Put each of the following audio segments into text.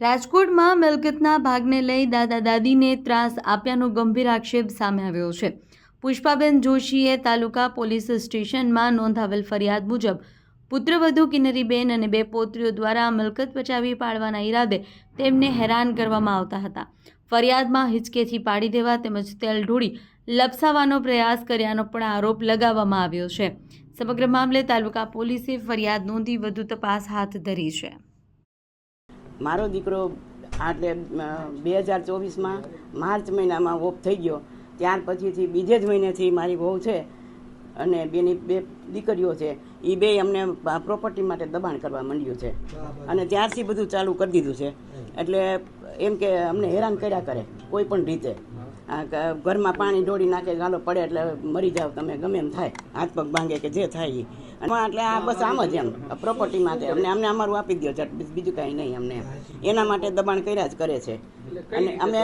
રાજકોટમાં મિલકતના ભાગને લઈ દાદા દાદીને ત્રાસ આપ્યાનો ગંભીર આક્ષેપ સામે આવ્યો છે। પુષ્પાબેન જોશીએ તાલુકા પોલીસ સ્ટેશનમાં નોંધાવેલ ફરિયાદ મુજબ પુત્રવધુ કિન્નરીબેન અને બે પૌત્રીઓ દ્વારા મિલકત બચાવી પાડવાના ઈરાદે તેમને હેરાન કરવામાં આવતા હતા। ફરિયાદમાં હિંચકેથી પાડી દેવા તેમજ તેલ ઢોળી લપસાવાનો પ્રયાસ કર્યાનો પણ આરોપ લગાવવામાં આવ્યો છે। સમગ્ર મામલે તાલુકા પોલીસે ફરિયાદ નોંધી વધુ તપાસ હાથ ધરી છે। મારો દીકરો એટલે 2024માં માર્ચ મહિનામાં ઓફ થઈ ગયો। ત્યાર પછીથી બીજે જ મહિનેથી મારી વહુ છે અને બેની બે દીકરીઓ છે, એ બે અમને પ્રોપર્ટી માટે દબાણ કરવા માંડ્યું છે અને ત્યારથી બધું ચાલુ કરી દીધું છે। એટલે એમ કે અમને હેરાન કર્યા કરે કોઈ પણ રીતે। ઘરમાં પાણી ઢોળી નાખે, ગાલો પડે એટલે મરી જાવ તમે, ગમે એમ થાય, હાથ પગ ભાંગે કે જે થાય એ। એટલે આ બસ આમ જ એમ પ્રોપર્ટી માટે અમને અમારું આપી દો ઝટ, બીજું કાંઈ નહીં અમને એના માટે દબાણ કર્યા જ કરે છે। અને અમે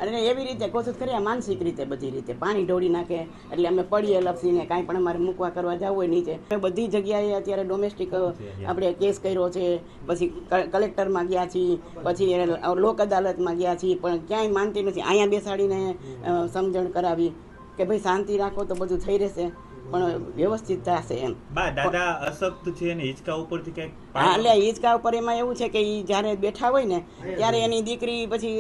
અને એવી રીતે કોશિશ કરીએ માનસિક રીતે બધી રીતે પાણી ઢોળી નાખે એટલે અમે પડીએ લપસીને, કાંઈ પણ અમારે મૂકવા કરવા જવું હોય નીચે। બધી જગ્યાએ અત્યારે ડોમેસ્ટિક આપણે કેસ કર્યો છે, પછી કલેક્ટરમાં ગયા છીએ, પછી લોક અદાલતમાં ગયા છીએ, પણ ક્યાંય માનતી નથી। અહીંયા બેસાડીને સમજણ કરાવી કે ભાઈ શાંતિ રાખો તો બધું થઈ રહેશે, પણ વ્યવસ્થિત થશે એમ। દાદા અશક્ત છે ને હિંચકા ઉપરથી કંઈક એટલે હિંચકા ઉપર એમાં એવું છે કે એ જ્યારે બેઠા હોય ને ત્યારે એની દીકરી પછી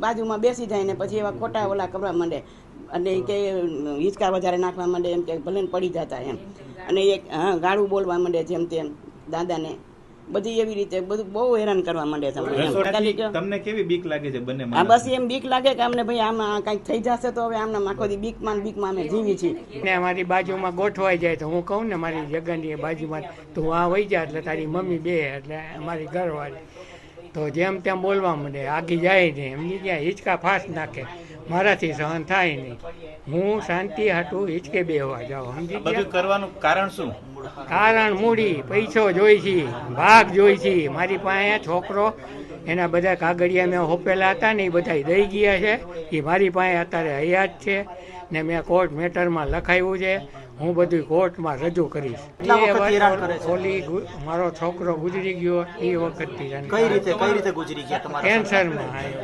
બાજુમાં બેસી જાય ને પછી એવા ખોટા ઓલા કરવા માંડે અને કે હિંચકા વધારે નાખવા માંડે, એમ કે ભલે પડી જતા એમ, અને એક ગાળું બોલવા માંડે જેમ તેમ દાદાને, બધી એવી રીતે બધું બહુ હેરાન કરવા માંડે છે। તમને કેવી બીક લાગે છે બંને? હા, બસ એમ બીક લાગે કે અમને ભાઈ આમાં કંઈક થઈ જશે તો હવે આમને આખો દી બીકમાં અમે જીવી છીએ। ને મારી બાજુમાં ગોઠવાઈ જાય તો હું કહું ને મારી જગ્યાની બાજુમાં તું આ વહી જા એટલે તારી મમ્મી બે એટલે મારી ઘરવાળી તો જેમ તેમ બોલવા માંડે, આગી જાય ને એમની ત્યાં હિંચકા ફાસ નાખે, મારાથી સહન થાય નહીં। હું શાંતિ હાટું હિંચકે બેહવા જાઉં, સમજી બધું કરવાનું કારણ શું? કારણ મૂડી પૈસો જોઈ છે, ભાગ જોઈ છે। મારી પાસે છોકરો એના બધા કાગળિયા મેં હોપેલા હતા ને એ બધા દઈ ગયા છે, એ મારી પાસે અત્યારે હયાત છે ને મેં કોર્ટ મેટરમાં લખાવ્યું છે, હું બધું કોર્ટમાં રજૂ કરીશ। મારો છોકરો ગુજરી ગયો એ વખતથી કઈ રીતે ગુજરી ગયા? કેન્સરમાં આવ્યો।